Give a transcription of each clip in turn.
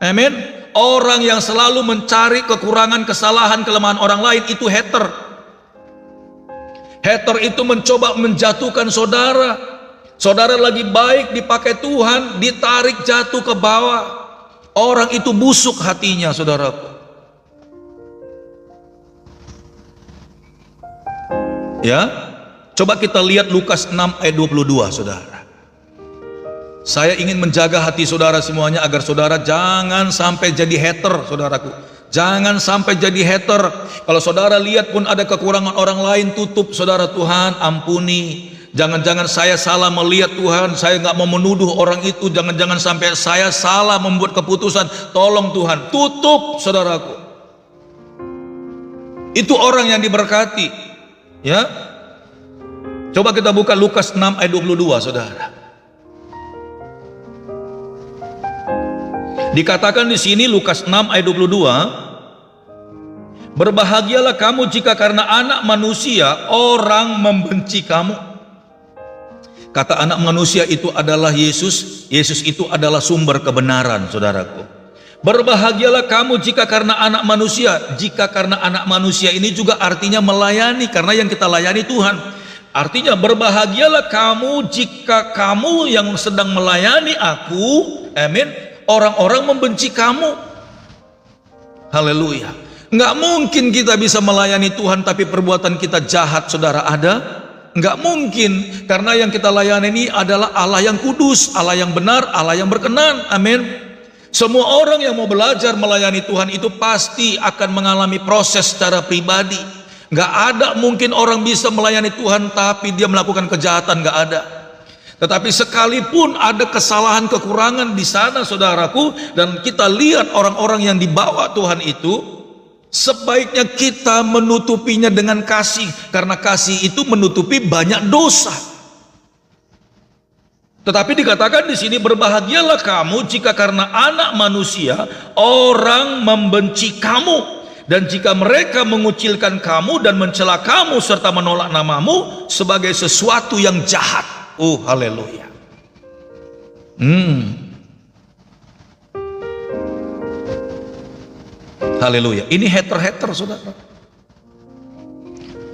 Amin. Orang yang selalu mencari kekurangan, kesalahan, kelemahan orang lain itu hater. Hater itu mencoba menjatuhkan saudara. Saudara lagi baik dipakai Tuhan, ditarik jatuh ke bawah. Orang itu busuk hatinya, saudaraku. Ya, coba kita lihat Lukas 6 ayat 22, saudara. Saya ingin menjaga hati saudara semuanya agar saudara jangan sampai jadi hater, saudaraku. Jangan sampai jadi hater. Kalau saudara lihat pun ada kekurangan orang lain, tutup, saudara. Tuhan ampuni. Jangan-jangan saya salah melihat Tuhan, saya nggak mau menuduh orang itu. Jangan-jangan sampai saya salah membuat keputusan. Tolong Tuhan, tutup, saudaraku. Itu orang yang diberkati. Ya, coba kita buka Lukas 6 ayat 22, saudara. Dikatakan di sini Lukas 6 ayat 22, berbahagialah kamu jika karena anak manusia orang membenci kamu. Kata anak manusia itu adalah Yesus. Yesus itu adalah sumber kebenaran, saudaraku. Berbahagialah kamu jika karena anak manusia. Jika karena anak manusia ini juga artinya melayani, karena yang kita layani Tuhan. Artinya berbahagialah kamu jika kamu yang sedang melayani aku, amin, orang-orang membenci kamu. Haleluya. Nggak mungkin kita bisa melayani Tuhan tapi perbuatan kita jahat, saudara, ada? Nggak mungkin, karena yang kita layani ini adalah Allah yang kudus, Allah yang benar, Allah yang berkenan. Amin. Semua orang yang mau belajar melayani Tuhan itu pasti akan mengalami proses secara pribadi. Nggak ada mungkin orang bisa melayani Tuhan tapi dia melakukan kejahatan, nggak ada. Tetapi sekalipun ada kesalahan, kekurangan di sana, saudaraku, dan kita lihat orang-orang yang dibawa Tuhan itu, sebaiknya kita menutupinya dengan kasih, karena kasih itu menutupi banyak dosa. Tetapi dikatakan di sini, berbahagialah kamu jika karena anak manusia orang membenci kamu, dan jika mereka mengucilkan kamu dan mencela kamu serta menolak namamu sebagai sesuatu yang jahat. Oh, haleluya. Haleluya. Ini hater-hater, saudara.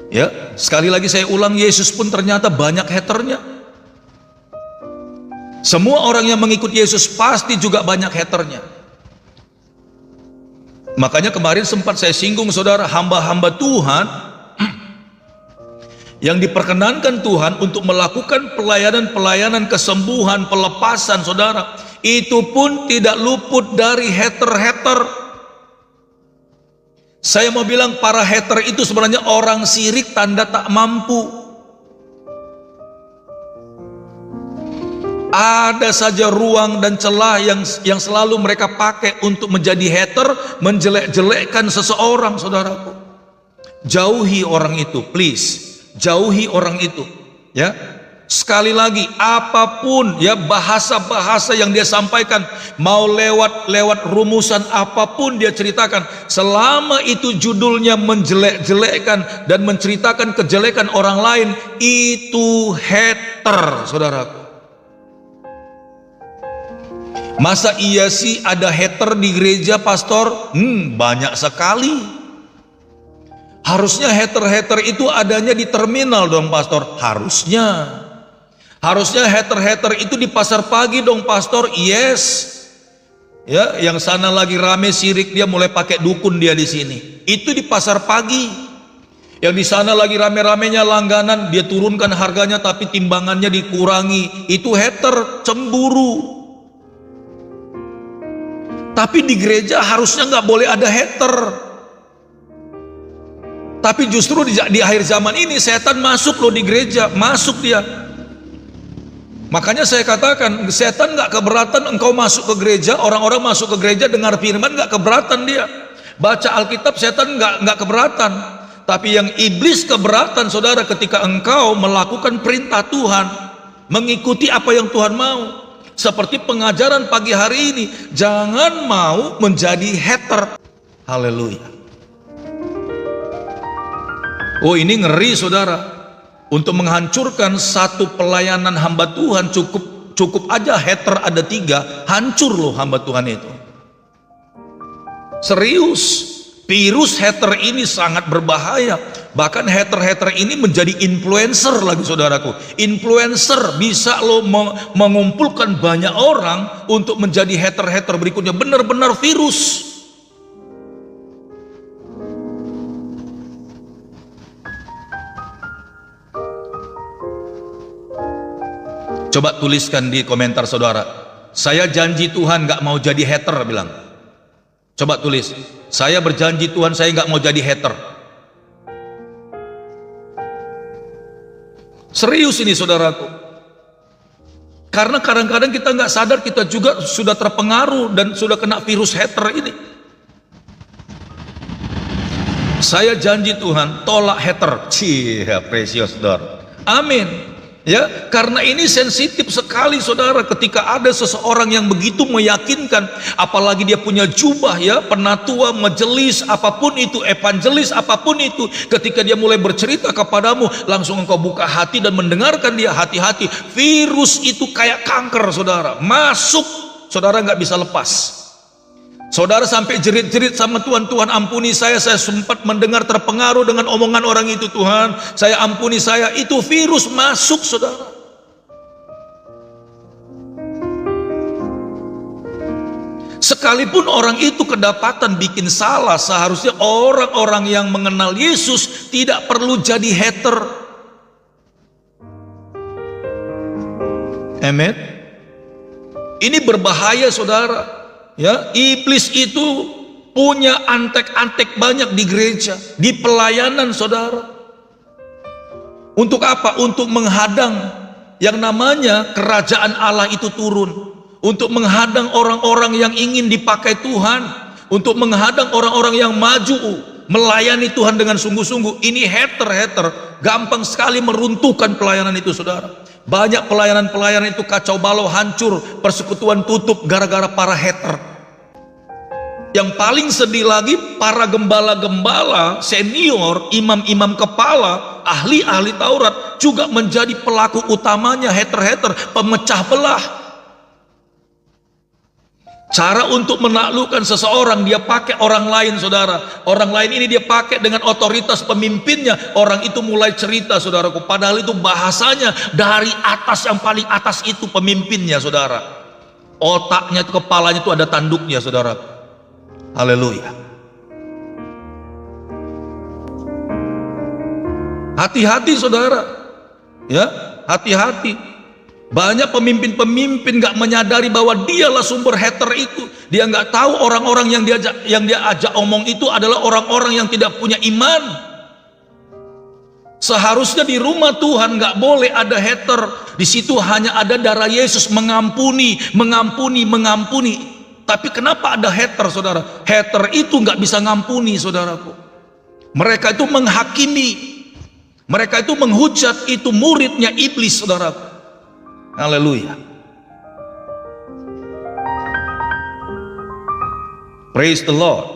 Ya, sekali lagi saya ulang, Yesus pun ternyata banyak haternya. Semua orang yang mengikut Yesus pasti juga banyak haternya. Makanya kemarin sempat saya singgung, saudara, hamba-hamba Tuhan yang diperkenankan Tuhan untuk melakukan pelayanan-pelayanan kesembuhan, pelepasan, saudara, itu pun tidak luput dari hater-hater. Saya mau bilang para hater itu sebenarnya orang sirik tanda tak mampu. Ada saja ruang dan celah yang selalu mereka pakai untuk menjadi hater, menjelek-jelekkan seseorang, saudaraku. Jauhi orang itu, please. Jauhi orang itu, ya. Sekali lagi, apapun ya bahasa-bahasa yang dia sampaikan, mau lewat rumusan apapun dia ceritakan, selama itu judulnya menjelek-jelekkan dan menceritakan kejelekan orang lain, itu hater, saudaraku. Masa iya sih ada hater di gereja, pastor? Banyak sekali. Harusnya hater-hater itu adanya di terminal dong, pastor. Harusnya hater-hater itu di pasar pagi dong, pastor. Yes. Ya, yang sana lagi rame sirik, dia mulai pakai dukun dia di sini. Itu di pasar pagi. Yang di sana lagi rame-ramenya langganan, dia turunkan harganya tapi timbangannya dikurangi. Itu hater, cemburu. Tapi di gereja harusnya nggak boleh ada hater. Tapi justru di akhir zaman ini setan masuk loh di gereja, masuk dia. Makanya saya katakan, setan nggak keberatan engkau masuk ke gereja, orang-orang masuk ke gereja dengar firman, nggak keberatan dia. Baca Alkitab, setan nggak keberatan. Tapi yang iblis keberatan, saudara, ketika engkau melakukan perintah Tuhan, mengikuti apa yang Tuhan mau. Seperti pengajaran pagi hari ini, jangan mau menjadi hater. Haleluya. Oh, ini ngeri, saudara. Untuk menghancurkan satu pelayanan hamba Tuhan cukup aja hater ada 3, hancur loh hamba Tuhan itu. Serius. Virus hater ini sangat berbahaya. Bahkan hater-hater ini menjadi influencer lagi, saudaraku. Influencer bisa lo mengumpulkan banyak orang untuk menjadi hater-hater berikutnya. Benar-benar virus. Coba tuliskan di komentar saudara, saya janji Tuhan gak mau jadi hater, bilang. Coba tulis, saya berjanji Tuhan saya gak mau jadi hater. Serius ini saudaraku. Karena kadang-kadang kita gak sadar kita juga sudah terpengaruh dan sudah kena virus hater ini. Saya janji Tuhan, tolak hater. Cia, precious saudara. Amin. Ya, karena ini sensitif sekali saudara, ketika ada seseorang yang begitu meyakinkan, apalagi dia punya jubah ya, penatua, majelis, apapun itu, evangelis, apapun itu, ketika dia mulai bercerita kepadamu, langsung engkau buka hati dan mendengarkan dia. Hati-hati, virus itu kayak kanker saudara, masuk, saudara nggak bisa lepas. Saudara sampai jerit-jerit sama Tuhan, Tuhan ampuni saya sempat mendengar terpengaruh dengan omongan orang itu, Tuhan saya ampuni saya. Itu virus masuk saudara. Sekalipun orang itu kedapatan bikin salah, seharusnya orang-orang yang mengenal Yesus tidak perlu jadi hater. Amen. Ini berbahaya saudara. Ya, iblis itu punya antek-antek banyak di gereja, di pelayanan saudara. Untuk apa? Untuk menghadang yang namanya kerajaan Allah itu turun, untuk menghadang orang-orang yang ingin dipakai Tuhan, untuk menghadang orang-orang yang maju melayani Tuhan dengan sungguh-sungguh. Ini hater-hater gampang sekali meruntuhkan pelayanan itu saudara. Banyak pelayanan-pelayanan itu kacau balau, hancur, persekutuan tutup gara-gara para hater. Yang paling sedih lagi, para gembala-gembala senior, imam-imam kepala, ahli-ahli Taurat juga menjadi pelaku utamanya hater-hater, pemecah belah. Cara untuk menaklukkan seseorang, dia pakai orang lain saudara. Orang lain ini dia pakai dengan otoritas pemimpinnya. Orang itu mulai cerita saudaraku, padahal itu bahasanya dari atas, yang paling atas itu pemimpinnya saudara. Otaknya, kepalanya itu ada tanduknya saudara. Haleluya. Hati-hati saudara. Ya, hati-hati. Banyak pemimpin-pemimpin gak menyadari bahwa dialah sumber hater itu. Dia gak tahu orang-orang yang dia ajak omong itu adalah orang-orang yang tidak punya iman. Seharusnya di rumah Tuhan gak boleh ada hater. Di situ hanya ada darah Yesus, mengampuni, mengampuni, mengampuni. Tapi kenapa ada hater saudara? Hater itu gak bisa ngampuni saudaraku. Mereka itu menghakimi, mereka itu menghujat, itu muridnya iblis saudaraku. Haleluya. Praise the Lord.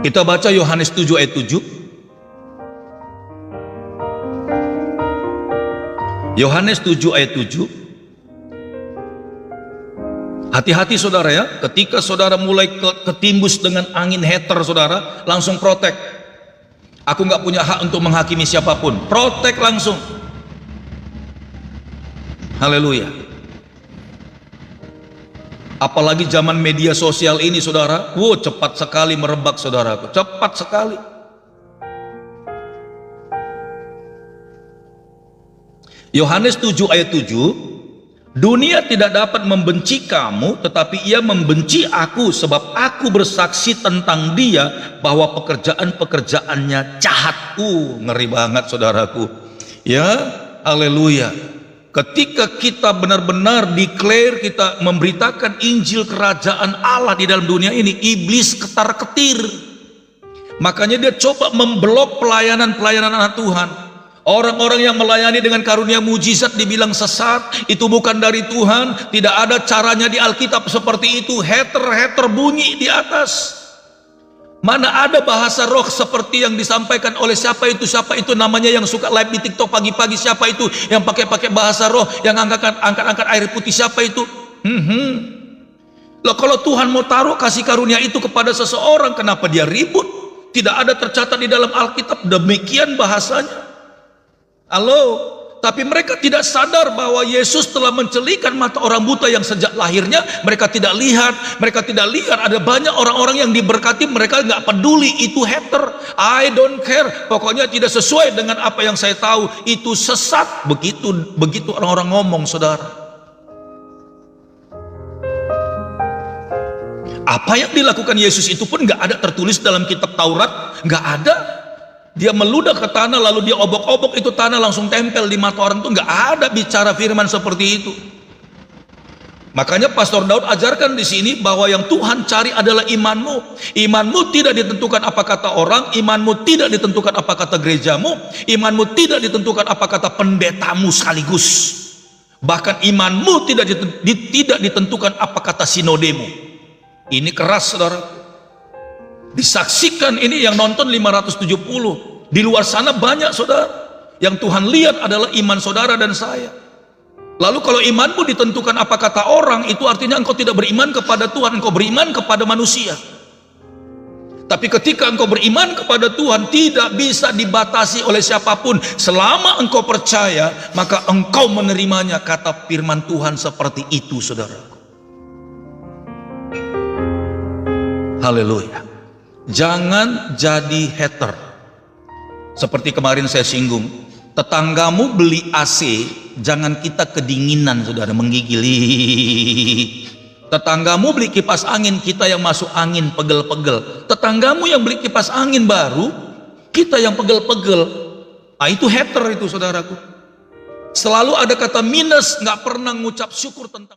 Kita baca Yohanes 7 ayat 7. Yohanes 7 ayat 7. Hati-hati saudara ya, ketika saudara mulai ketimbus dengan angin hater saudara, langsung protek. Aku nggak punya hak untuk menghakimi siapapun. Protek langsung. Haleluya. Apalagi zaman media sosial ini saudara, cepat sekali merebak saudaraku, cepat sekali. Yohanes 7 ayat 7. Dunia tidak dapat membenci kamu, tetapi ia membenci aku, sebab aku bersaksi tentang dia bahwa pekerjaan-pekerjaannya jahat. Ngeri banget saudaraku. Ya, haleluya. Ketika kita benar-benar declare, kita memberitakan Injil kerajaan Allah di dalam dunia ini, iblis ketar-ketir. Makanya dia coba memblok pelayanan-pelayanan anak Tuhan. Orang-orang yang melayani dengan karunia mujizat dibilang sesat, itu bukan dari Tuhan, tidak ada caranya di Alkitab seperti itu. Hater-hater bunyi di atas. Mana ada bahasa roh seperti yang disampaikan oleh siapa itu namanya yang suka live di TikTok pagi-pagi, siapa itu yang pakai bahasa roh, yang angkat air putih, siapa itu? Loh, kalau Tuhan mau taruh kasih karunia itu kepada seseorang, kenapa dia ribut? Tidak ada tercatat di dalam Alkitab demikian bahasanya. Halo? Tapi mereka tidak sadar bahwa Yesus telah mencelikan mata orang buta yang sejak lahirnya mereka tidak lihat. Mereka tidak lihat. Ada banyak orang-orang yang diberkati, mereka nggak peduli. Itu hater. I don't care. Pokoknya tidak sesuai dengan apa yang saya tahu. Itu sesat. Begitu orang-orang ngomong, saudara. Apa yang dilakukan Yesus itu pun nggak ada tertulis dalam kitab Taurat. Nggak ada. Dia meludah ke tanah lalu dia obok-obok itu tanah langsung tempel di mata orang, itu nggak ada bicara firman seperti itu. Makanya Pastor Daud ajarkan di sini bahwa yang Tuhan cari adalah imanmu. Imanmu tidak ditentukan apa kata orang, imanmu tidak ditentukan apa kata gerejamu, imanmu tidak ditentukan apa kata pendetamu sekaligus. Bahkan imanmu tidak ditentukan apa kata sinodemu. Ini keras, saudara. Disaksikan ini yang nonton 570. Di luar sana banyak, saudara. Yang Tuhan lihat adalah iman saudara dan saya. Lalu kalau imanmu ditentukan apa kata orang, itu artinya engkau tidak beriman kepada Tuhan, engkau beriman kepada manusia. Tapi ketika engkau beriman kepada Tuhan, tidak bisa dibatasi oleh siapapun. Selama engkau percaya, maka engkau menerimanya. Kata firman Tuhan seperti itu, saudaraku. Haleluya. Jangan jadi hater. Seperti kemarin saya singgung, tetanggamu beli AC, jangan kita kedinginan, saudara, menggigil. Tetanggamu beli kipas angin, kita yang masuk angin pegel-pegel. Tetanggamu yang beli kipas angin baru, kita yang pegel-pegel. Ah, itu hater itu, saudaraku. Selalu ada kata minus, nggak pernah ngucap syukur tentang